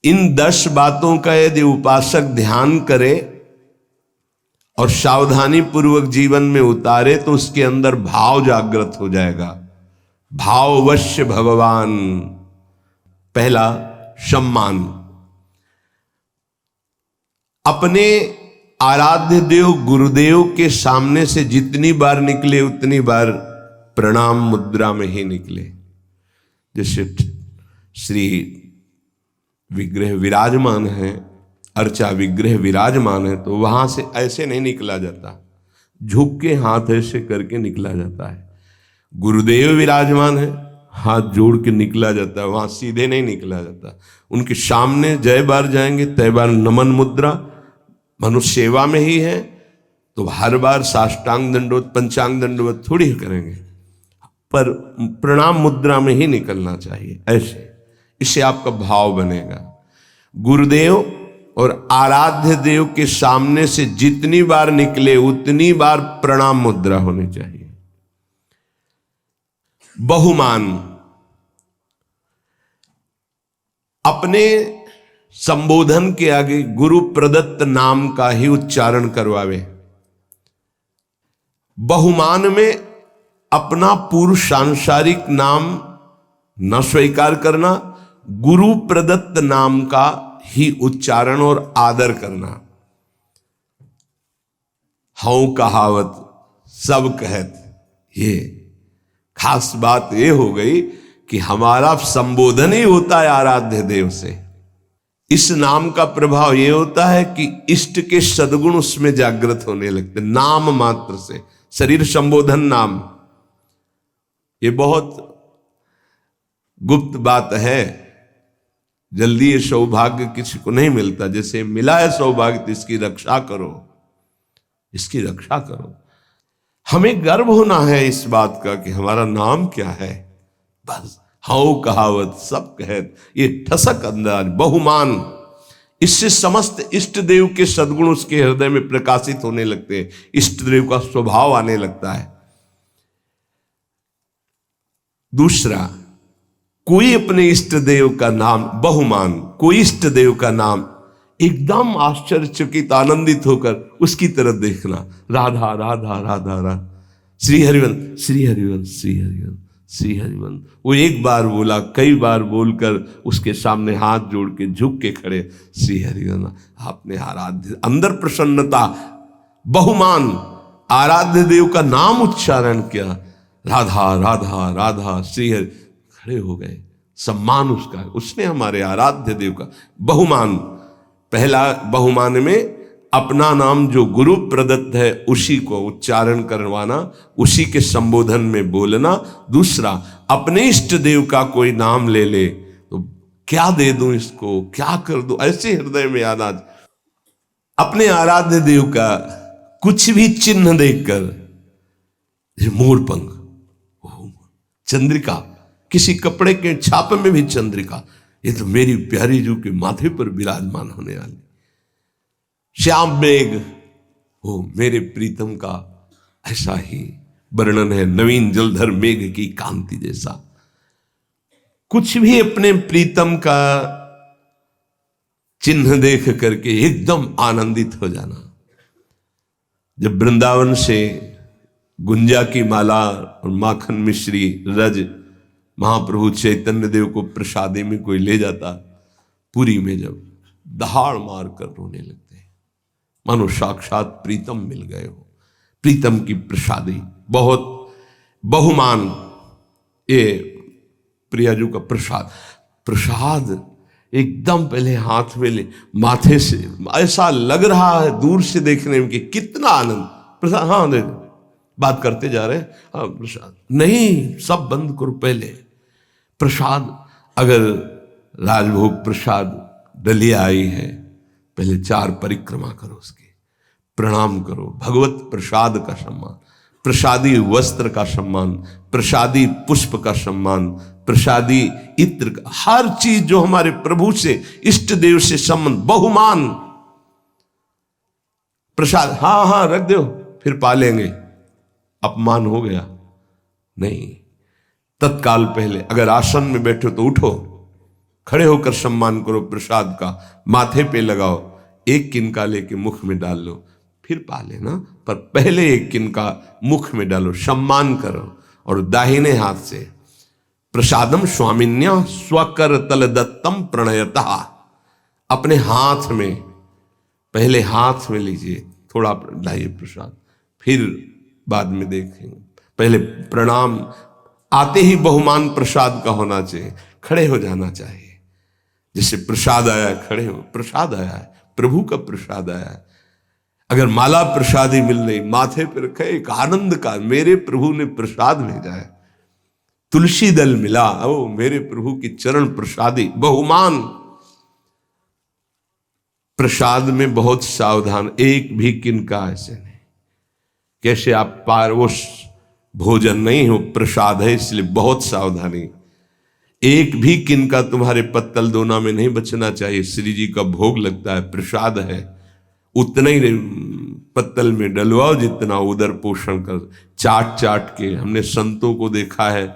इन 10 बातों का यदि उपासक ध्यान करे और सावधानी पूर्वक जीवन में उतारे तो उसके अंदर भाव जागृत हो जाएगा। भाववश्य भगवान। पहला, सम्मान। अपने आराध्य देव गुरुदेव के सामने से जितनी बार निकले उतनी बार प्रणाम मुद्रा में ही निकले। जैसे श्री विग्रह विराजमान है, अर्चा विग्रह विराजमान है, तो वहां से ऐसे नहीं निकला जाता, झुक के हाथ ऐसे करके निकला जाता है। गुरुदेव विराजमान है, हाथ जोड़ के निकला जाता है, वहां सीधे नहीं निकला जाता। उनके सामने जय बार जाएंगे तय बार नमन मुद्रा। मनुष्य सेवा में ही है तो हर बार साष्टांग दंडवत पंचांग दंडवत थोड़ी करेंगे, पर प्रणाम मुद्रा में ही निकलना चाहिए ऐसे। इससे आपका भाव बनेगा। गुरुदेव और आराध्य देव के सामने से जितनी बार निकले उतनी बार प्रणाम मुद्रा होनी चाहिए। बहुमान। अपने संबोधन के आगे गुरु प्रदत्त नाम का ही उच्चारण करवावे। बहुमान में अपना पूर्व सांसारिक नाम न स्वीकार करना, गुरु प्रदत्त नाम का ही उच्चारण और आदर करना। हूं कहावत सब कहत, ये खास बात ये हो गई कि हमारा संबोधन ही होता है आराध्य देव से। इस नाम का प्रभाव यह होता है कि इष्ट के सद्गुण उसमें जागृत होने लगते, नाम मात्र से। शरीर संबोधन नाम, ये बहुत गुप्त बात है, जल्दी ये सौभाग्य किसी को नहीं मिलता। जैसे मिला है सौभाग्य तो इसकी रक्षा करो, इसकी रक्षा करो। हमें गर्व होना है इस बात का कि हमारा नाम क्या है। बस हाउ कहावत सब कहत, ये ठसक अंदाज बहुमान। इससे समस्त इष्ट देव के सद्गुण उसके हृदय में प्रकाशित होने लगते हैं, इष्ट देव का स्वभाव आने लगता है। दूसरा, कोई अपने इष्ट देव का नाम, बहुमान, कोई इष्ट देव का नाम एकदम आश्चर्यचकित आनंदित होकर उसकी तरफ देखना। राधा राधा राधा राधा, श्री हरिवंश श्री हरिवंश श्री हरिवंश श्री हरिवंश। वो एक बार बोला, कई बार बोलकर उसके सामने हाथ जोड़ के झुक के खड़े, श्री हरिवंश। आपने आराध्य, अंदर प्रसन्नता, बहुमान, आराध्य देव का नाम उच्चारण किया, राधा राधा राधा श्री हरि, खड़े हो गए। सम्मान उसका, उसने हमारे आराध्य देव का बहुमान। पहला बहुमान में अपना नाम जो गुरु प्रदत्त है उसी को उच्चारण करवाना, उसी के संबोधन में बोलना। दूसरा, अपने इष्ट देव का कोई नाम ले ले तो क्या दे दूं इसको, क्या कर दूं, ऐसे हृदय में आना। अपने आराध्य देव का कुछ भी चिन्ह देखकर, मोरपंख, चंद्रिका, किसी कपड़े के छाप में भी चंद्रिका, ये तो मेरी प्यारी जू के माथे पर विराजमान होने वाली। श्याम मेघ, वो मेरे प्रीतम का ऐसा ही वर्णन है, नवीन जलधर मेघ की कांति जैसा। कुछ भी अपने प्रीतम का चिन्ह देख करके एकदम आनंदित हो जाना। जब वृंदावन से गुंजा की माला और माखन मिश्री रज महाप्रभु चैतन्य देव को प्रसादी में कोई ले जाता, पुरी में जब दहाड़ मार कर रोने लगते, मानो साक्षात प्रीतम मिल गए हो। प्रीतम की प्रसादी बहुत बहुमान। ये प्रियाजू का प्रसाद, प्रसाद एकदम पहले हाथ में ले, माथे से ऐसा लग रहा है दूर से देखने में कि कितना आनंद। प्रसाद, हाँ दे, बात करते जा रहे हैं, हाँ प्रसाद नहीं, सब बंद करो। पहले प्रसाद, अगर राजभोग प्रसाद डलिया आई है, पहले 4 परिक्रमा करो, उसकी प्रणाम करो। भगवत प्रसाद का सम्मान, प्रसादी वस्त्र का सम्मान, प्रसादी पुष्प का सम्मान, प्रसादी इत्र का, हर चीज जो हमारे प्रभु से, इष्ट देव से संबंध, बहुमान। प्रसाद हाँ हाँ रख दो, फिर पालेंगे, अपमान हो गया नहीं। तत्काल पहले अगर आसन में बैठो तो उठो, खड़े होकर सम्मान करो प्रसाद का, माथे पे लगाओ, एक किनका लेके मुख में डाल लो, फिर पा लेना, पर पहले एक किनका मुख में डालो, सम्मान करो। और दाहिने हाथ से प्रसादम स्वामिन्या स्वकर तल दत्तम प्रणयता, अपने हाथ में, पहले हाथ में लीजिए, थोड़ा लाइए प्रसाद, फिर बाद में देखेंगे। पहले प्रणाम, आते ही बहुमान प्रसाद का होना चाहिए, खड़े हो जाना चाहिए। जैसे प्रसाद आया है, खड़े हो, प्रसाद आया है, प्रभु का प्रसाद आया है। अगर माला प्रसादी मिल रही, माथे पर रखे, एक आनंद का, मेरे प्रभु ने प्रसाद भेजा है, तुलसी दल मिला, ओ मेरे प्रभु की चरण प्रसादी, बहुमान। प्रसाद में बहुत सावधान, एक भी किनका ऐसे नहीं। कैसे आप पारवश भोजन नहीं हो, प्रसाद है, इसलिए बहुत सावधानी। एक भी किनका तुम्हारे पत्तल दोना में नहीं बचना चाहिए। श्री जी का भोग लगता है, प्रसाद है, उतना ही पत्तल में डलवाओ जितना उदर पोषण कर। चाट चाट के हमने संतों को देखा है,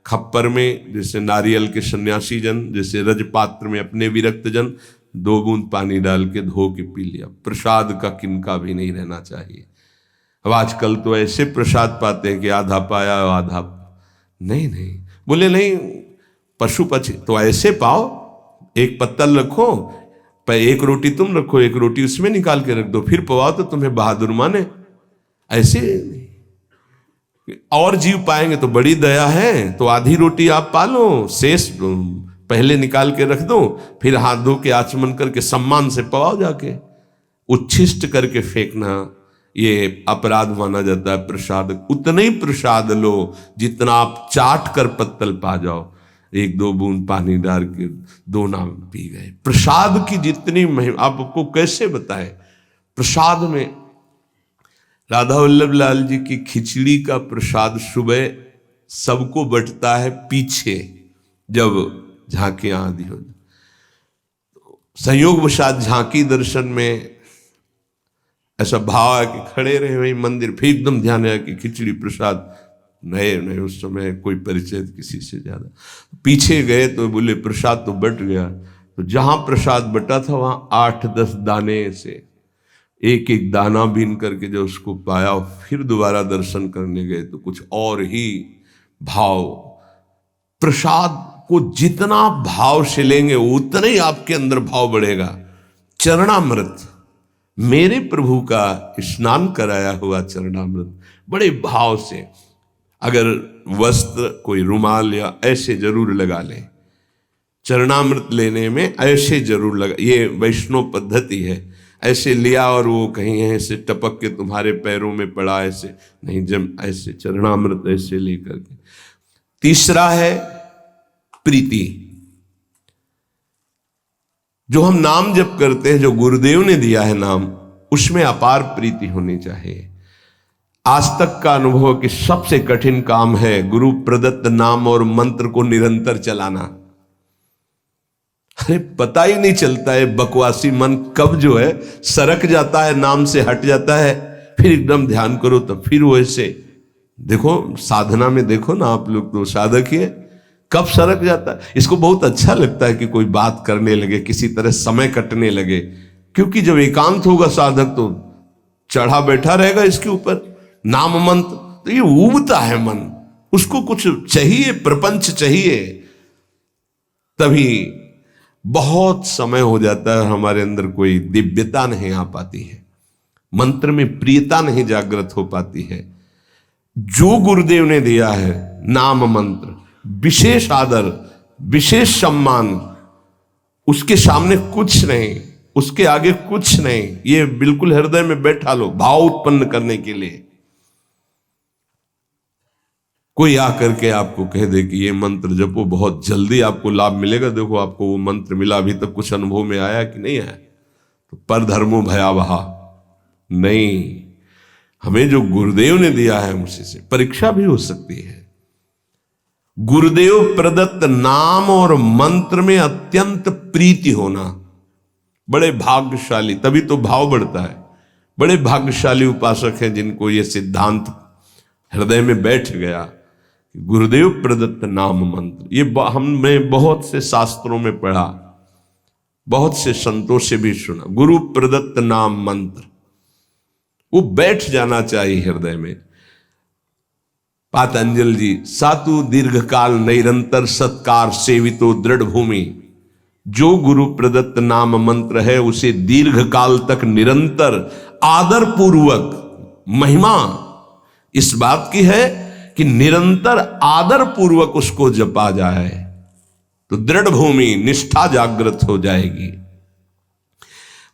खप्पर में जैसे नारियल के सन्यासी जन, जैसे रजपात्र में अपने विरक्त जन, 2 बूंद पानी डाल के धो के पी लिया। प्रसाद का किनका भी नहीं रहना चाहिए। अब आजकल तो ऐसे प्रसाद पाते हैं कि आधा पाया आधा नहीं, बोले नहीं, पशु पक्षी तो ऐसे पाओ, एक पत्तल रखो, एक रोटी तुम रखो, एक रोटी उसमें निकाल के रख दो, फिर पवाओ तो तुम्हें बहादुर माने। ऐसे और जीव पाएंगे तो बड़ी दया है, तो आधी रोटी आप पालो, शेष पहले निकाल के रख दो, फिर हाथ धो के आचमन करके सम्मान से पवाओ जाके। उच्छिष्ट करके फेंकना ये अपराध माना जाता है। प्रसाद उतना ही प्रसाद लो जितना आप चाट कर पत्तल पा जाओ, 1-2 बूंद पानी डाल के 2 नाम पी गए। प्रसाद की जितनी महिमा आपको कैसे बताए। प्रसाद में राधा वल्लभ लाल जी की खिचड़ी का प्रसाद सुबह सबको बंटता है, पीछे जब झांकियां आदि हो, संयोग वशात झांकी दर्शन में ऐसा भाव है कि खड़े रहे वही मंदिर, फिर एकदम ध्यान आया कि खिचड़ी प्रसाद नहीं, उस समय कोई परिचय किसी से ज्यादा, पीछे गए तो बोले प्रसाद तो बट गया। तो जहां प्रसाद बटा था वहां 8-10 दाने से एक एक दाना बीन करके जो उसको पाया, फिर दोबारा दर्शन करने गए तो कुछ और ही भाव। प्रसाद को जितना भाव से लेंगे उतना ही आपके अंदर भाव बढ़ेगा। चरणामृत, मेरे प्रभु का स्नान कराया हुआ चरणामृत बड़े भाव से, अगर वस्त्र कोई रुमाल या ऐसे जरूर लगा लें, चरणामृत लेने में ऐसे जरूर लगा, ये वैष्णव पद्धति है। ऐसे लिया और वो कहीं ऐसे टपक के तुम्हारे पैरों में पड़ा, ऐसे नहीं, जब ऐसे चरणामृत ऐसे लेकर के। तीसरा है प्रीति, जो हम नाम जप करते हैं, जो गुरुदेव ने दिया है नाम, उसमें अपार प्रीति होनी चाहिए। आज तक का अनुभव कि सबसे कठिन काम है गुरु प्रदत्त नाम और मंत्र को निरंतर चलाना। अरे पता ही नहीं चलता है, बकवासी मन कब जो है सरक जाता है, नाम से हट जाता है, फिर एकदम ध्यान करो तो फिर वो ऐसे देखो, साधना में देखो ना, आप लोग तो साधक ही है, कब सरक जाता है। इसको बहुत अच्छा लगता है कि कोई बात करने लगे, किसी तरह समय कटने लगे, क्योंकि जब एकांत होगा साधक तो चढ़ा बैठा रहेगा इसके ऊपर नाम मंत्र, तो ये उबता है मन, उसको कुछ चाहिए, प्रपंच चाहिए, तभी बहुत समय हो जाता है, हमारे अंदर कोई दिव्यता नहीं आ पाती है, मंत्र में प्रियता नहीं जागृत हो पाती है। जो गुरुदेव ने दिया है नाम मंत्र, विशेष आदर, विशेष सम्मान, उसके सामने कुछ नहीं, उसके आगे कुछ नहीं, ये बिल्कुल हृदय में बैठा लो भाव उत्पन्न करने के लिए। कोई आकर के आपको कह दे कि ये मंत्र जपो, बहुत जल्दी आपको लाभ मिलेगा, देखो आपको वो मंत्र मिला, अभी तक कुछ अनुभव में आया कि नहीं आया, तो पर धर्मो भयावहा नहीं। हमें जो गुरुदेव ने दिया है उसी से परीक्षा भी हो सकती है। गुरुदेव प्रदत्त नाम और मंत्र में अत्यंत प्रीति होना बड़े भाग्यशाली, तभी तो भाव बढ़ता है। बड़े भाग्यशाली उपासक हैं जिनको ये सिद्धांत हृदय में बैठ गया, गुरुदेव प्रदत्त नाम मंत्र, ये हमने बहुत से शास्त्रों में पढ़ा, बहुत से संतों से भी सुना। गुरु प्रदत्त नाम मंत्र वो बैठ जाना चाहिए हृदय में। पातंजल जी, सातु दीर्घकाल निरंतर सत्कार सेवितो दृढ़ भूमि, जो गुरु प्रदत्त नाम मंत्र है उसे दीर्घकाल तक निरंतर आदर पूर्वक, महिमा इस बात की है कि निरंतर आदर पूर्वक उसको जपा जाए तो दृढ़ भूमि निष्ठा जागृत हो जाएगी।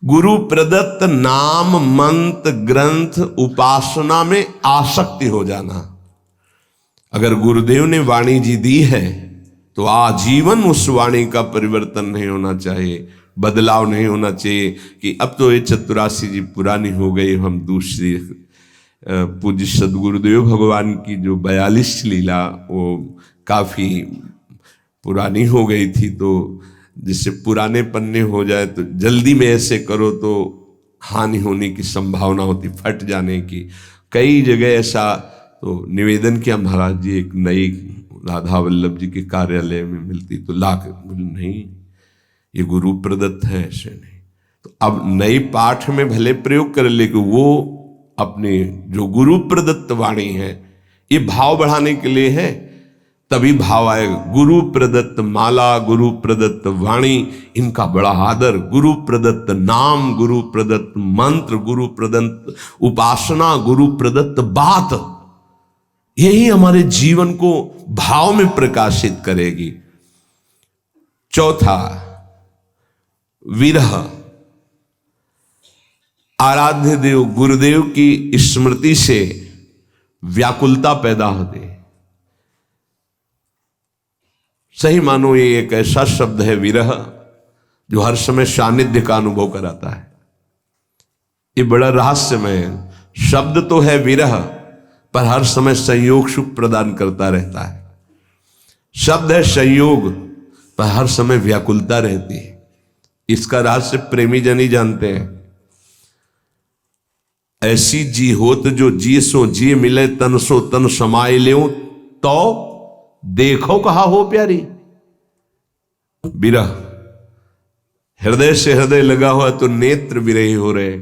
गुरु प्रदत्त नाम मंत्र ग्रंथ उपासना में आसक्ति हो जाना। अगर गुरुदेव ने वाणी जी दी है तो आजीवन उस वाणी का परिवर्तन नहीं होना चाहिए, बदलाव नहीं होना चाहिए कि अब तो ये 84 जी पुरानी हो गई, हम दूसरी। पूज्य सदगुरुदेव भगवान की जो 42 लीला वो काफ़ी पुरानी हो गई थी, तो जिससे पुराने पन्ने हो जाए तो जल्दी में ऐसे करो तो हानि होने की संभावना होती, फट जाने की। कई जगह ऐसा तो निवेदन किया महाराज जी, एक नई राधा वल्लभ जी के कार्यालय में मिलती तो लाख, नहीं ये गुरु प्रदत्त है, ऐसे नहीं। तो अब नई पाठ में भले प्रयोग कर, लेकिन वो अपने जो गुरु प्रदत्त वाणी है, ये भाव बढ़ाने के लिए है, तभी भाव आएगा। गुरु प्रदत्त माला, गुरु प्रदत्त वाणी, इनका बड़ा आदर, गुरु प्रदत्त नाम, गुरु प्रदत्त मंत्र, गुरु प्रदत्त उपासना, गुरु प्रदत्त बात, यही हमारे जीवन को भाव में प्रकाशित करेगी। चौथा, विरह। आराध्य देव गुरुदेव की स्मृति से व्याकुलता पैदा होती है। सही मानो ये एक ऐसा शब्द है विरह जो हर समय सानिध्य का अनुभव कराता है। ये बड़ा रहस्यमय है। शब्द तो है विरह, पर हर समय संयोग सुख प्रदान करता रहता है। शब्द है संयोग, पर हर समय व्याकुलता रहती है। इसका रहस्य प्रेमी जन ही जानते हैं। ऐसी जी होत जो जी सो जी मिले, तन सो तन समाये ले, तो देखो कहा हो प्यारी। विरह हृदय से हृदय लगा हुआ तो नेत्र विरही हो रहे,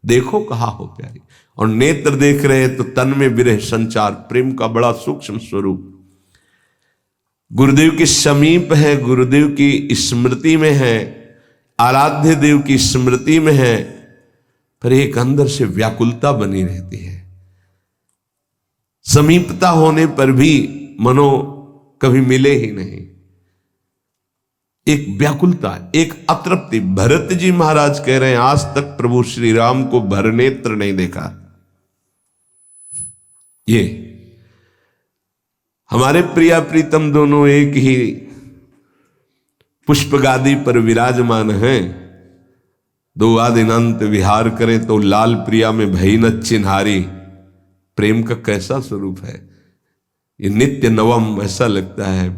देखो कहा हो प्यारी। और नेत्र देख रहे हैं तो तन में विरह संचार, प्रेम का बड़ा सूक्ष्म स्वरूप। गुरुदेव के समीप है, गुरुदेव की स्मृति में है, आराध्य देव की स्मृति में है, पर एक अंदर से व्याकुलता बनी रहती है। समीपता होने पर भी मनो कभी मिले ही नहीं, एक व्याकुलता, एक अतृप्ति। भरत जी महाराज कह रहे हैं आज तक प्रभु श्री राम को भरनेत्र नहीं देखा। ये हमारे प्रिया प्रीतम दोनों एक ही पुष्प गादी पर विराजमान हैं। दो आदिनंत विहार करे तो लाल प्रिया में भई न चिन्हारी। प्रेम का कैसा स्वरूप है ये, नित्य नवम। ऐसा लगता है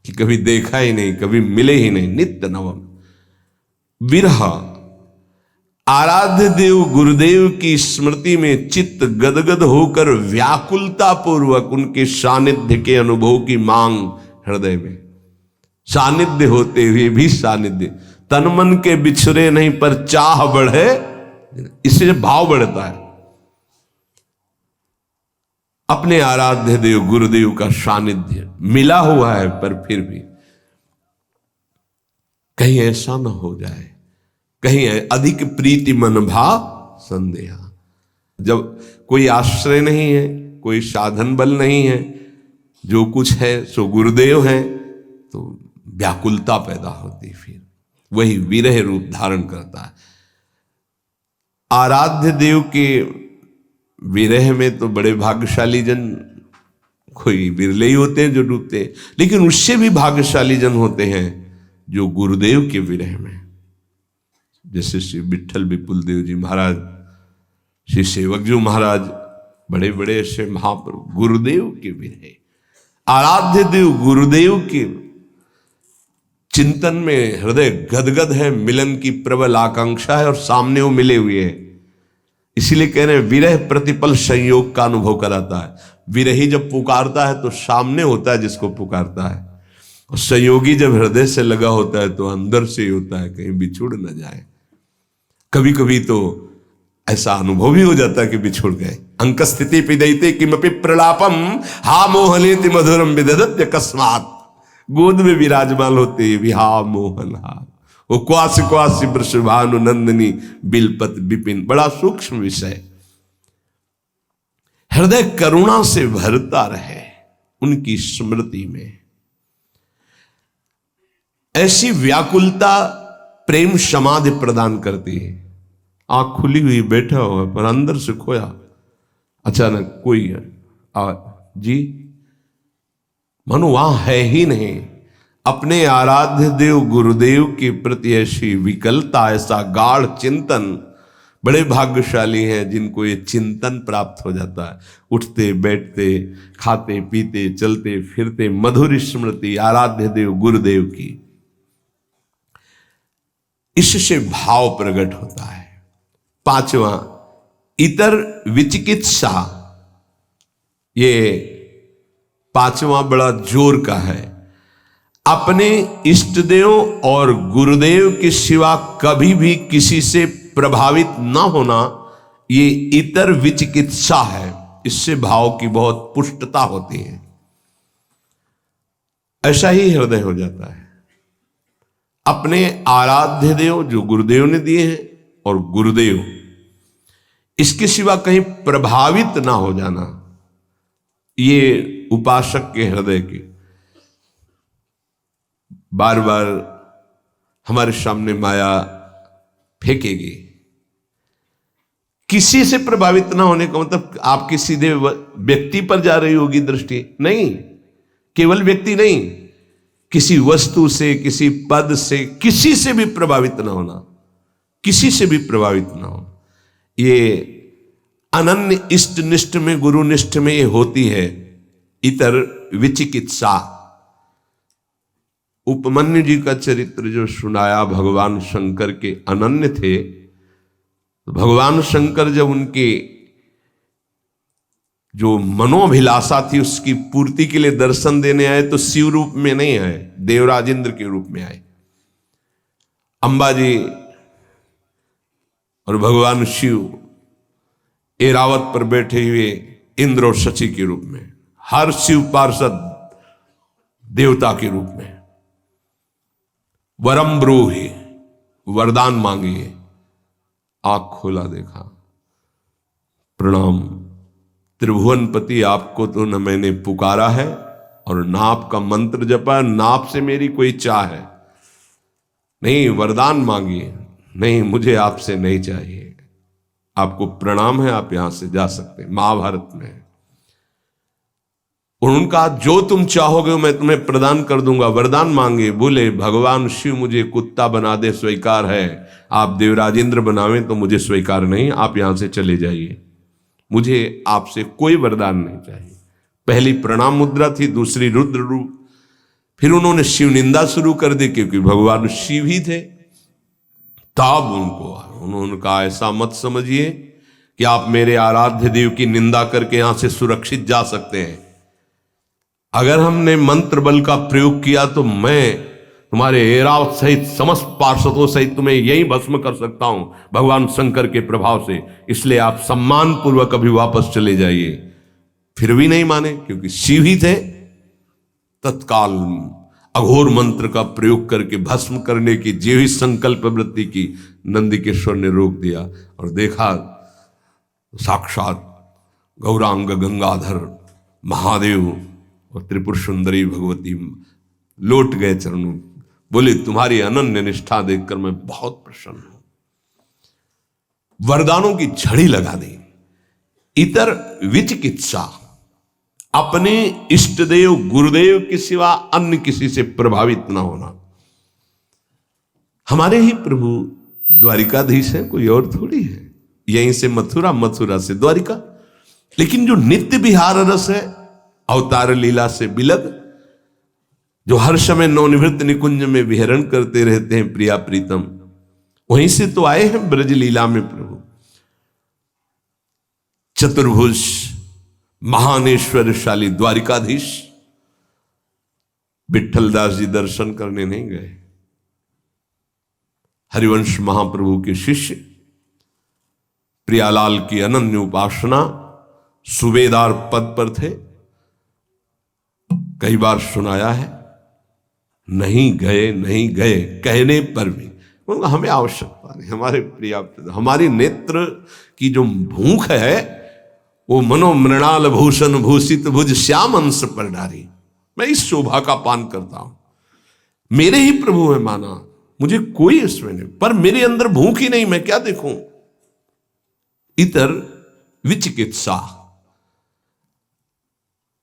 कि कभी देखा ही नहीं, कभी मिले ही नहीं, नित्य नवम। विरह। आराध्य देव गुरुदेव की स्मृति में चित्त गदगद होकर व्याकुलता पूर्वक उनके सानिध्य के अनुभव की मांग हृदय में। सानिध्य होते हुए भी सानिध्य, तन मन के बिछड़े नहीं पर चाह बढ़े, इससे भाव बढ़ता है। अपने आराध्य देव गुरुदेव का सानिध्य मिला हुआ है, पर फिर भी कहीं ऐसा न हो जाए, कहीं अधिक प्रीति मन भाव संदेहा। जब कोई आश्रय नहीं है, कोई साधन बल नहीं है, जो कुछ है सो गुरुदेव है, तो व्याकुलता पैदा होती, फिर वही विरह रूप धारण करता है। आराध्य देव के विरह में तो बड़े भाग्यशाली जन, कोई बिरले ही होते हैं जो डूबते हैं, लेकिन उससे भी भाग्यशाली जन होते हैं जो गुरुदेव के विरह में, जैसे श्री विठल विपुल देव जी महाराज, श्री सेवक जी महाराज, बड़े बड़े ऐसे महाप्रभु गुरुदेव के विरह। आराध्य देव गुरुदेव के चिंतन में हृदय गदगद है, मिलन की प्रबल आकांक्षा है और सामने वो मिले हुए हैं। इसीलिए कह रहे हैं विरह प्रतिपल संयोग का अनुभव कराता है। विरही जब पुकारता है तो सामने होता है जिसको पुकारता है, और संयोगी जब हृदय से लगा होता है तो अंदर से ही होता है, कहीं बिछुड़ न जाए। कभी कभी तो ऐसा अनुभव भी हो जाता है कि बिछुड़ गए। अंक स्थिति पिदयते किमपि प्रलापम हा मोहनेति मधुरम विदधत्य अकस्मात। गोद में विराजमान होते भी हा मोहन हा, वो क्वास क्वास वृषभानु नंदिनी बिलपत विपिन। बड़ा सूक्ष्म विषय। हृदय करुणा से भरता रहे उनकी स्मृति में। ऐसी व्याकुलता प्रेम समाधि प्रदान करती है। आंख खुली हुई बैठा हुआ पर अंदर से खोया, अचानक कोई जी मानो वहां है ही नहीं। अपने आराध्य देव गुरुदेव के प्रति ऐसी विकलता, ऐसा गाढ़ चिंतन। बड़े भाग्यशाली हैं जिनको ये चिंतन प्राप्त हो जाता है। उठते बैठते, खाते पीते, चलते फिरते मधुर स्मृति आराध्य देव गुरुदेव की। इससे भाव प्रकट होता है। पांचवा, इतर विचिकित्सा। ये पांचवा बड़ा जोर का है। अपने इष्ट देव और गुरुदेव के सिवा कभी भी किसी से प्रभावित न होना, ये इतर विचिकित्सा है। इससे भाव की बहुत पुष्टता होती है। ऐसा ही हृदय हो जाता है। अपने आराध्य देव जो गुरुदेव ने दिए हैं और गुरुदेव, इसके सिवा कहीं प्रभावित ना हो जाना, ये उपासक के हृदय के बार बार हमारे सामने माया फेंकेगी। किसी से प्रभावित ना होने का मतलब आपकी सीधे व्यक्ति पर जा रही होगी दृष्टि, नहीं। केवल व्यक्ति नहीं, किसी वस्तु से, किसी पद से, किसी से भी प्रभावित ना होना, किसी से भी प्रभावित ना हो। ये अनन्य इष्ट निष्ठ में, गुरु निष्ठ में ये होती है इतर विचिकित्सा। उपमन्यु जी का चरित्र जो सुनाया, भगवान शंकर के अनन्य थे। भगवान शंकर जब उनके जो मनोभिलाषा थी उसकी पूर्ति के लिए दर्शन देने आए तो शिव रूप में नहीं आए, देवराज इंद्र के रूप में आए। अंबा जी और भगवान शिव एरावत पर बैठे हुए इंद्र और शची के रूप में, हर शिव पार्षद देवता के रूप में। वरम ब्रूहि, वरदान मांगिए। आंख खोला, देखा, प्रणाम त्रिभुवनपति, आपको तो न मैंने पुकारा है और ना आपका मंत्र जपा, ना आपसे मेरी कोई चाह है। नहीं, वरदान मांगिए। नहीं, मुझे आपसे नहीं चाहिए, आपको प्रणाम है, आप यहां से जा सकते हैं। महाभारत में उनका जो तुम चाहोगे मैं तुम्हें प्रदान कर दूंगा। वरदान मांगे, बोले भगवान शिव मुझे कुत्ता बना दे स्वीकार है, आप देवराज इंद्र बनावें तो मुझे स्वीकार नहीं, आप यहां से चले जाइए, मुझे आपसे कोई वरदान नहीं चाहिए। पहली प्रणाम मुद्रा थी, दूसरी रुद्र रूप। फिर उन्होंने शिव निंदा शुरू कर दी क्योंकि भगवान शिव ही थे। तब उन्होंने कहा ऐसा मत समझिए कि आप मेरे आराध्य देव की निंदा करके यहां से सुरक्षित जा सकते हैं। अगर हमने मंत्र बल का प्रयोग किया तो मैं तुम्हारे एरावत सहित समस्त पार्षदों सहित तुम्हें यही भस्म कर सकता हूं भगवान शंकर के प्रभाव से, इसलिए आप सम्मान पूर्वक अभी वापस चले जाइए। फिर भी नहीं माने क्योंकि शिव ही थे। तत्काल अघोर मंत्र का प्रयोग करके भस्म करने की जो ही संकल्प वृत्ति की नंदिकेश्वर ने रोक दिया और देखा साक्षात गौरांग गंगाधर महादेव और त्रिपुर सुंदरी भगवती लौट गए चरणों। बोले तुम्हारी अनन्य निष्ठा देखकर मैं बहुत प्रसन्न हूं। वरदानों की झड़ी लगा दी। इतर विचिकित्सा, अपने इष्ट देव गुरुदेव के सिवा अन्य किसी से प्रभावित ना होना। हमारे ही प्रभु द्वारिकाधीश है, कोई और थोड़ी है। यहीं से मथुरा, मथुरा से द्वारिका। लेकिन जो नित्य विहार रस है, अवतार लीला से बिलग, जो हर समय नवनिवृत्त निकुंज में विहरण करते रहते हैं प्रिया प्रीतम, वहीं से तो आए हैं ब्रज लीला में प्रभु। चतुर्भुज महानेश्वरशाली द्वारिकाधीश विठलदास जी दर्शन करने नहीं गए। हरिवंश महाप्रभु के शिष्य प्रियालाल की अनन्य उपासना सूबेदार पद पर थे, कई बार सुनाया है, नहीं गए कहने पर भी हमें आवश्यकता नहीं, हमारे पर्याप्त, हमारी नेत्र की जो भूख है वो मनो मृणाल भूषण भूषित भुज श्याम अंश पर डारी, मैं इस शोभा का पान करता हूं। मेरे ही प्रभु है माना, मुझे कोई इसमें नहीं, पर मेरे अंदर भूख ही नहीं, मैं क्या देखूं। इतर विचिकित्सा,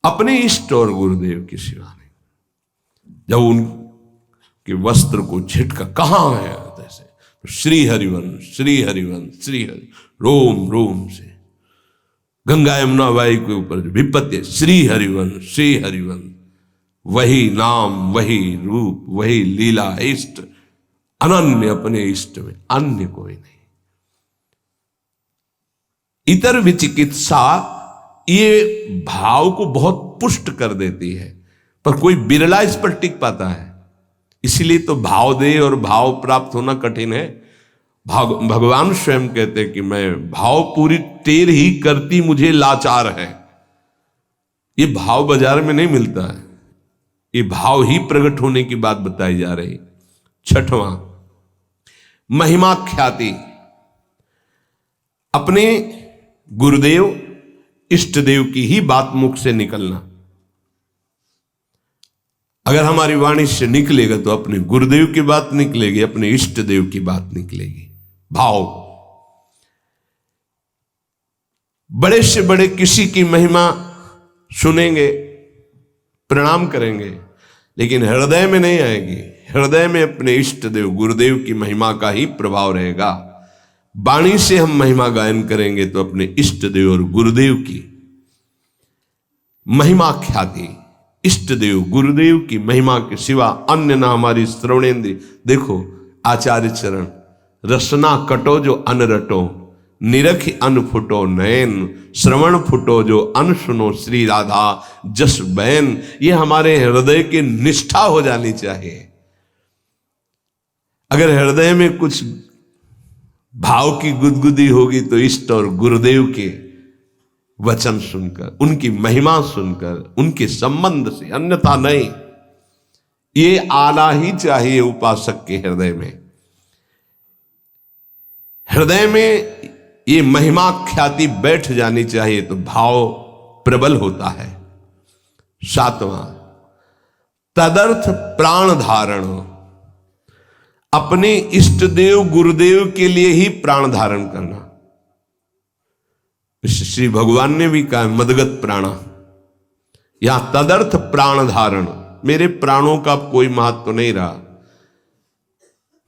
अपने इष्ट और गुरुदेव की सिवा नहीं। जब उनके वस्त्र को झिटका, कहां है जैसे, तो श्री हरिवंश श्री हरिवंश श्री हरि, रोम रोम से गंगा यमुना वाई के ऊपर जो विपत्ति है, श्री हरिवंश श्री हरिवंश, वही नाम वही रूप वही लीला, इष्ट अनन्य, अपने इष्ट में अन्य कोई नहीं। इतर विचिकित्सा ये भाव को बहुत पुष्ट कर देती है, पर कोई बिरला इस पर टिक पाता है। इसीलिए तो भाव दे और भाव प्राप्त होना कठिन है। भगवान स्वयं कहते हैं कि मैं भाव पूरी टेर ही करती मुझे लाचार है। ये भाव बाजार में नहीं मिलता है, ये भाव ही प्रकट होने की बात बताई जा रही। छठवां, महिमा ख्याति, अपने गुरुदेव इष्ट देव की ही बात मुख से निकलना। अगर हमारी वाणी से निकलेगा तो अपने गुरुदेव की बात निकलेगी, अपने इष्ट देव की बात निकलेगी। भाव, बड़े से बड़े किसी की महिमा सुनेंगे, प्रणाम करेंगे, लेकिन हृदय में नहीं आएगी। हृदय में अपने इष्ट देव गुरुदेव की महिमा का ही प्रभाव रहेगा। वाणी से हम महिमा गायन करेंगे तो अपने इष्ट देव और गुरुदेव की महिमा ख्याति, इष्ट देव गुरुदेव की महिमा के सिवा अन्य ना हमारी श्रवणेन्द्रिय। देखो आचार्य चरण, रसना कटो जो अन रटो, निरख अन फुटो नयन, श्रवण फुटो जो अन सुनो श्री राधा जस बैन। ये हमारे हृदय की निष्ठा हो जानी चाहिए। अगर हृदय में कुछ भाव की गुदगुदी होगी तो इष्ट और गुरुदेव के वचन सुनकर, उनकी महिमा सुनकर, उनके संबंध से, अन्यथा नहीं। ये आना ही चाहिए उपासक के हृदय में। हृदय में ये महिमा ख्याति बैठ जानी चाहिए तो भाव प्रबल होता है। सातवां, तदर्थ प्राण धारण, अपने इष्ट देव गुरुदेव के लिए ही प्राण धारण करना। श्री भगवान ने भी कहा मदगत प्राणा, यहां तदर्थ प्राण धारण। मेरे प्राणों का कोई महत्व नहीं रहा।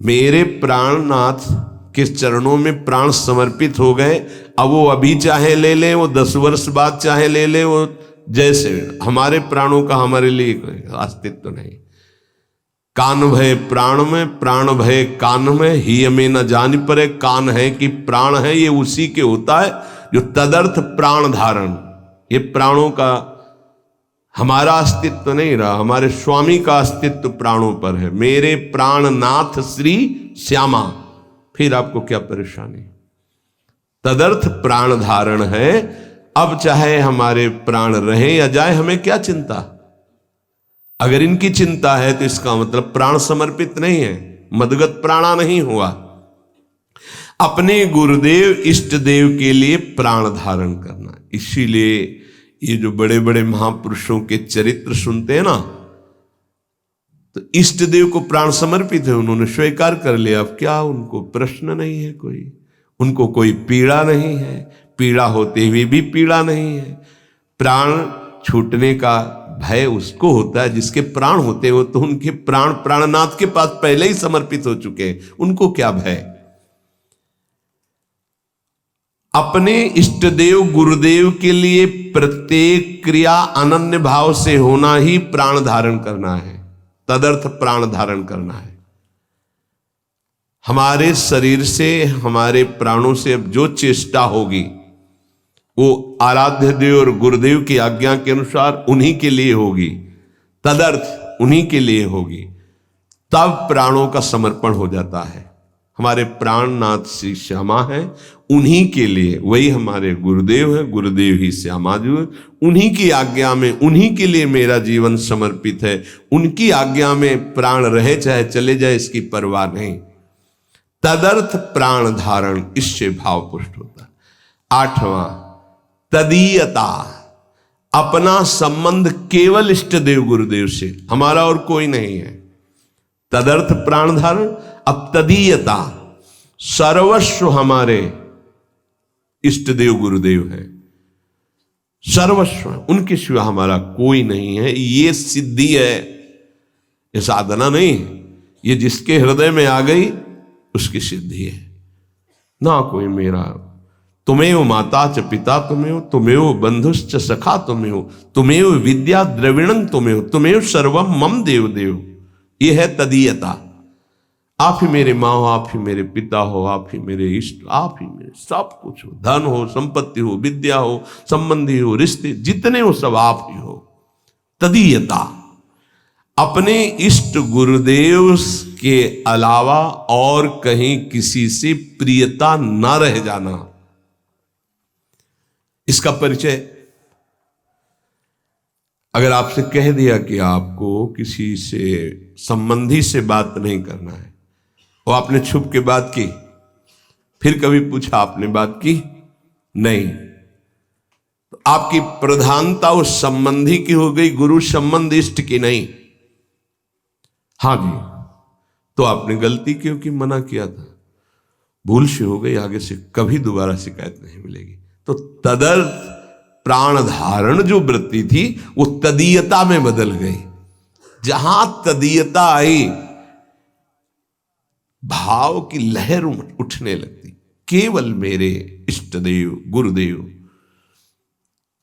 मेरे प्राणनाथ के चरणों में प्राण समर्पित हो गए। अब वो अभी चाहे ले ले, वो 10 वर्ष बाद चाहे ले ले, वो जैसे, हमारे प्राणों का हमारे लिए कोई अस्तित्व नहीं। कान भय प्राण में, प्राण भय कान में, ही में न जान परे। कान है कि प्राण है, ये उसी के होता है जो तदर्थ प्राण धारण। ये प्राणों का हमारा अस्तित्व नहीं रहा, हमारे स्वामी का अस्तित्व प्राणों पर है। मेरे प्राणनाथ श्री श्यामा, फिर आपको क्या परेशानी। तदर्थ प्राण धारण है। अब चाहे हमारे प्राण रहे या जाए, हमें क्या चिंता। अगर इनकी चिंता है तो इसका मतलब प्राण समर्पित नहीं है, मदगत प्राणा नहीं हुआ। अपने गुरुदेव इष्ट देव के लिए प्राण धारण करना। इसीलिए ये जो बड़े बड़े महापुरुषों के चरित्र सुनते हैं ना, तो इष्ट देव को प्राण समर्पित है, उन्होंने स्वीकार कर लिया। अब क्या उनको प्रश्न नहीं है कोई, उनको कोई पीड़ा नहीं है, पीड़ा होते हुए भी पीड़ा नहीं है। प्राण छूटने का भय उसको होता है जिसके प्राण होते हो, तो उनके प्राण प्राणनाथ के पास पहले ही समर्पित हो चुके हैं, उनको क्या भय। अपने इष्ट देव गुरुदेव के लिए प्रत्येक क्रिया अनन्य भाव से होना ही प्राण धारण करना है, तदर्थ प्राण धारण करना है। हमारे शरीर से, हमारे प्राणों से अब जो चेष्टा होगी वो आराध्य देव और गुरुदेव की आज्ञा के अनुसार उन्हीं के लिए होगी, तदर्थ उन्हीं के लिए होगी, तब प्राणों का समर्पण हो जाता है। हमारे प्राणनाथ श्री श्यामा है, उन्हीं के लिए, वही हमारे गुरुदेव है, गुरुदेव ही श्यामा जी है, उन्हीं की आज्ञा में, उन्हीं के लिए मेरा जीवन समर्पित है। उनकी आज्ञा में प्राण रहे चाहे चले जाए, इसकी परवाह नहीं। तदर्थ प्राण धारण, इससे भाव पुष्ट होता है। 8वां तदीयता, अपना संबंध केवल इष्ट देव गुरुदेव से, हमारा और कोई नहीं है। तदर्थ प्राण धारण। अब तदीयता, सर्वस्व हमारे इष्ट देव गुरुदेव हैं, सर्वस्व, उनके सिवा हमारा कोई नहीं है। ये सिद्धि है, ये साधना नहीं है, ये जिसके हृदय में आ गई उसकी सिद्धि है। ना कोई मेरा, तुमेव माता च पिता तुमेव, तुमेव बंधुश्च सखा तुमेव, तुमेव विद्या द्रविणं तुमेव, तुमेव सर्वम मम देव देव। ये है तदीयता। आप ही मेरे माँ हो, आप ही मेरे पिता हो, आप ही मेरे इष्ट, आप ही मेरे सब कुछ हो, धन हो, संपत्ति हो, विद्या हो, संबंधी हो, रिश्ते जितने हो सब आप ही हो। तदीयता, अपने इष्ट गुरुदेव के अलावा और कहीं किसी से प्रियता न रह जाना, इसका परिचय। अगर आपसे कह दिया कि आपको किसी से संबंधी से बात नहीं करना है, वो आपने छुप के बात की, फिर कभी पूछा आपने बात की नहीं, तो आपकी प्रधानता उस संबंधी की हो गई, गुरु संबंध इष्ट की नहीं। हाँ जी, तो आपने गलती क्योंकि मना किया था, भूल से हो गई, आगे से कभी दोबारा शिकायत नहीं मिलेगी। तो तदर्थ प्राण धारण जो वृत्ति थी वो तदीयता में बदल गई। जहां तदीयता आई, भाव की लहर उठने लगती, केवल मेरे इष्ट देव गुरुदेव।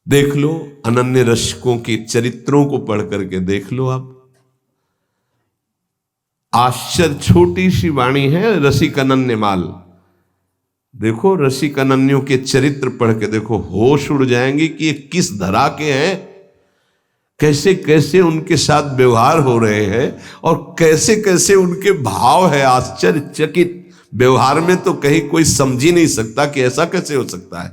देख लो अनन्य रसिकों के चरित्रों को पढ़ करके देख लो आप, आश्चर्य, छोटी सी वाणी है रसिक अनन्य माल। देखो रसिक अनन्यों के चरित्र पढ़ के देखो, होश उड़ जाएंगे कि ये किस धरा के हैं, कैसे कैसे उनके साथ व्यवहार हो रहे हैं और कैसे कैसे उनके भाव है। आश्चर्यचकित व्यवहार में तो कहीं कोई समझ ही नहीं सकता कि ऐसा कैसे हो सकता है।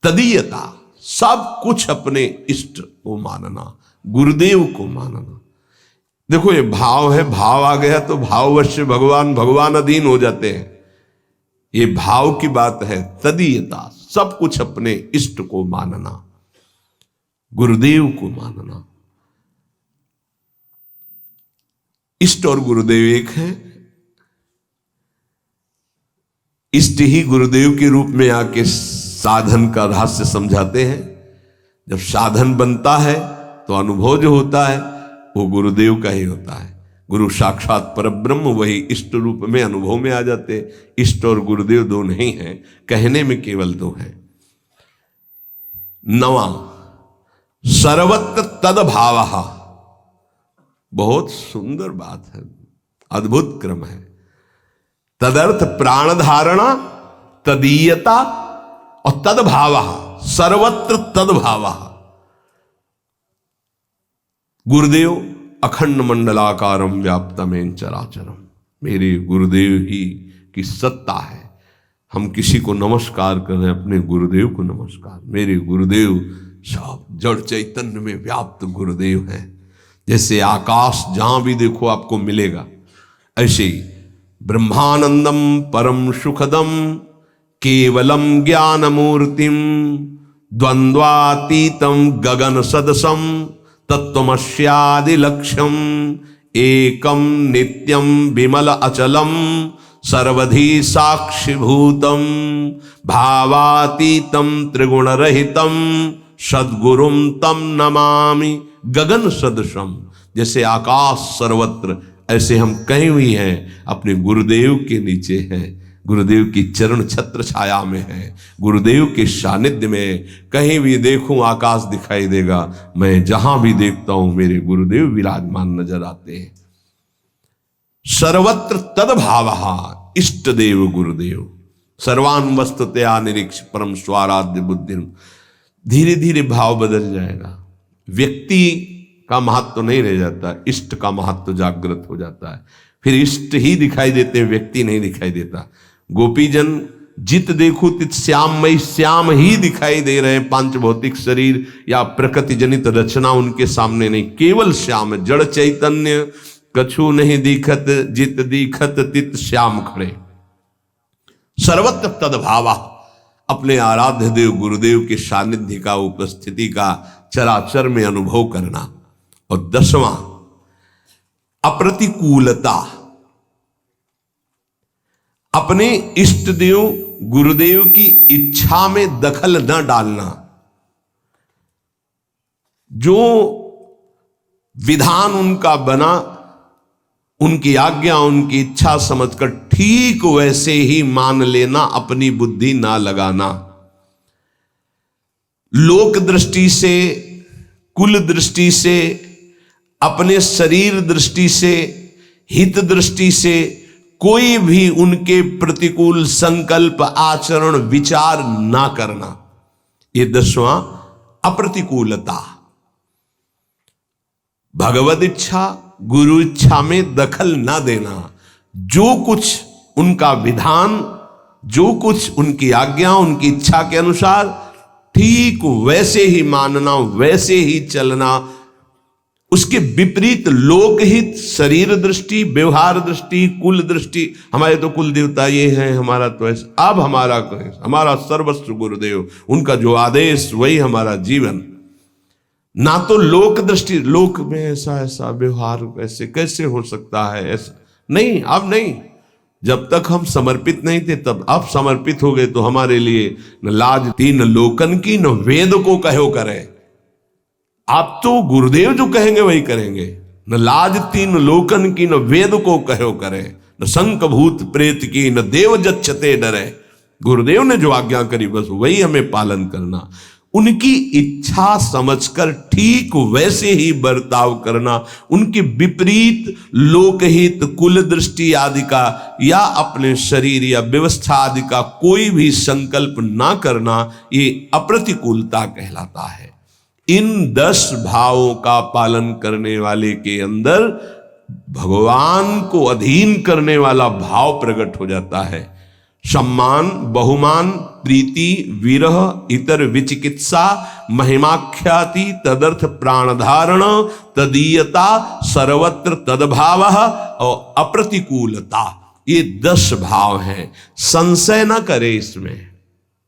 तदीयता, सब कुछ अपने इष्ट को मानना, गुरुदेव को मानना। देखो ये भाव है, भाव आ गया तो भाववश से भगवान, भगवान अधीन हो जाते हैं। ये भाव की बात है। तदीयता, सब कुछ अपने इष्ट को मानना, गुरुदेव को मानना। इष्ट और गुरुदेव एक है। इष्ट ही गुरुदेव के रूप में आके साधन का रहस्य समझाते हैं। जब साधन बनता है तो अनुभव जो होता है वो गुरुदेव का ही होता है। गुरु साक्षात परब्रह्म, वही इष्ट रूप में अनुभव में आ जाते। इष्ट और गुरुदेव दो नहीं हैं, कहने में केवल दो हैं। 9वां सर्वत्र तदभावः, बहुत सुंदर बात है, अद्भुत क्रम है। तदर्थ प्राण धारणा, तदीयता और तदभावः, सर्वत्र तदभावः। गुरुदेव अखंड मंडलाकारम व्याप्तमेन चराचरम, मेरे गुरुदेव ही की सत्ता है। हम किसी को नमस्कार कर रहे हैं, अपने गुरुदेव को नमस्कार। मेरे गुरुदेव सब जड़ चैतन्य में व्याप्त गुरुदेव हैं। जैसे आकाश जहां भी देखो आपको मिलेगा, ऐसे ही ब्रह्मानंदम परम सुखदम केवलम ज्ञान मूर्तिम द्वंद्वातीतम गगन सदसम तत्वमस्यादि लक्ष्यम एकम नित्यम विमल अचलम सर्वधि साक्षिभूतम भावातीतम त्रिगुण रहितम सद्गुरुम तम नमामि। गगन सदृशम, जैसे आकाश सर्वत्र, ऐसे हम कहीं भी हैं अपने गुरुदेव के नीचे हैं, गुरुदेव की चरण छत्र छाया में है, गुरुदेव के सानिध्य में। कहीं भी देखूं आकाश दिखाई देगा, मैं जहां भी देखता हूं मेरे गुरुदेव विराजमान नजर आते हैं। सर्वत्र तदभावः, इष्ट देव गुरुदेव। सर्वान वस्तुतया निरीक्ष परम स्वाराध्य बुद्धि। धीरे धीरे भाव बदल जाएगा, व्यक्ति का महत्व नहीं रह जाता, इष्ट का महत्व जागृत हो जाता है। फिर इष्ट ही दिखाई देते, व्यक्ति नहीं दिखाई देता। गोपीजन जित देखो तित श्याममय, श्याम ही दिखाई दे रहे हैं। पांच भौतिक शरीर या प्रकृति जनित रचना उनके सामने नहीं, केवल श्याम, जड़ चैतन्य कछु नहीं दिखत, जित दिखत तित श्याम खड़े। सर्वत्र तद्भावा, अपने आराध्य देव गुरुदेव के सानिध्य का, उपस्थिति का चराचर में अनुभव करना। और 10वां अप्रतिकूलता, अपने इष्ट देव गुरुदेव की इच्छा में दखल न डालना। जो विधान उनका बना, उनकी आज्ञा उनकी इच्छा समझकर ठीक वैसे ही मान लेना, अपनी बुद्धि ना लगाना। लोक दृष्टि से, कुल दृष्टि से, अपने शरीर दृष्टि से, हित दृष्टि से कोई भी उनके प्रतिकूल संकल्प, आचरण, विचार ना करना। ये 10वां अप्रतिकूलता। भगवद इच्छा, गुरु इच्छा में दखल ना देना। जो कुछ उनका विधान, जो कुछ उनकी आज्ञा, उनकी इच्छा के अनुसार ठीक वैसे ही मानना, वैसे ही चलना। उसके विपरीत लोकहित, शरीर दृष्टि, व्यवहार दृष्टि, कुल दृष्टि, हमारे तो कुल देवता ये हैं, हमारा तो ऐसा, अब हमारा कहे, हमारा सर्वस्व गुरुदेव, उनका जो आदेश वही हमारा जीवन। ना तो लोक दृष्टि, लोक में ऐसा ऐसा व्यवहार ऐसे कैसे हो सकता है, ऐसा नहीं, अब नहीं। जब तक हम समर्पित नहीं थे तब, अब समर्पित हो गए तो हमारे लिए न लाज थी, न लोकन की, न वेद को कहो करे। आप तो गुरुदेव जो कहेंगे वही करेंगे। न लाज थी, न लोकन की, न वेद को कहो करे, न शंक भूत प्रेत की, न देव जच्छते डरे। गुरुदेव ने जो आज्ञा करी बस वही हमें पालन करना। उनकी इच्छा समझकर ठीक वैसे ही बर्ताव करना। उनके विपरीत लोकहित, कुल दृष्टि आदि का या अपने शरीर या व्यवस्था आदि का कोई भी संकल्प ना करना, ये अप्रतिकूलता कहलाता है। इन 10 भावों का पालन करने वाले के अंदर भगवान को अधीन करने वाला भाव प्रकट हो जाता है। सम्मान, बहुमान, प्रीति, विरह, इतर विचिकित्सा, महिमाख्याति, तदर्थ प्राणधारण, तदीयता, सर्वत्र तद्भाव और अप्रतिकूलता, ये 10 भाव हैं। संशय न करे इसमें।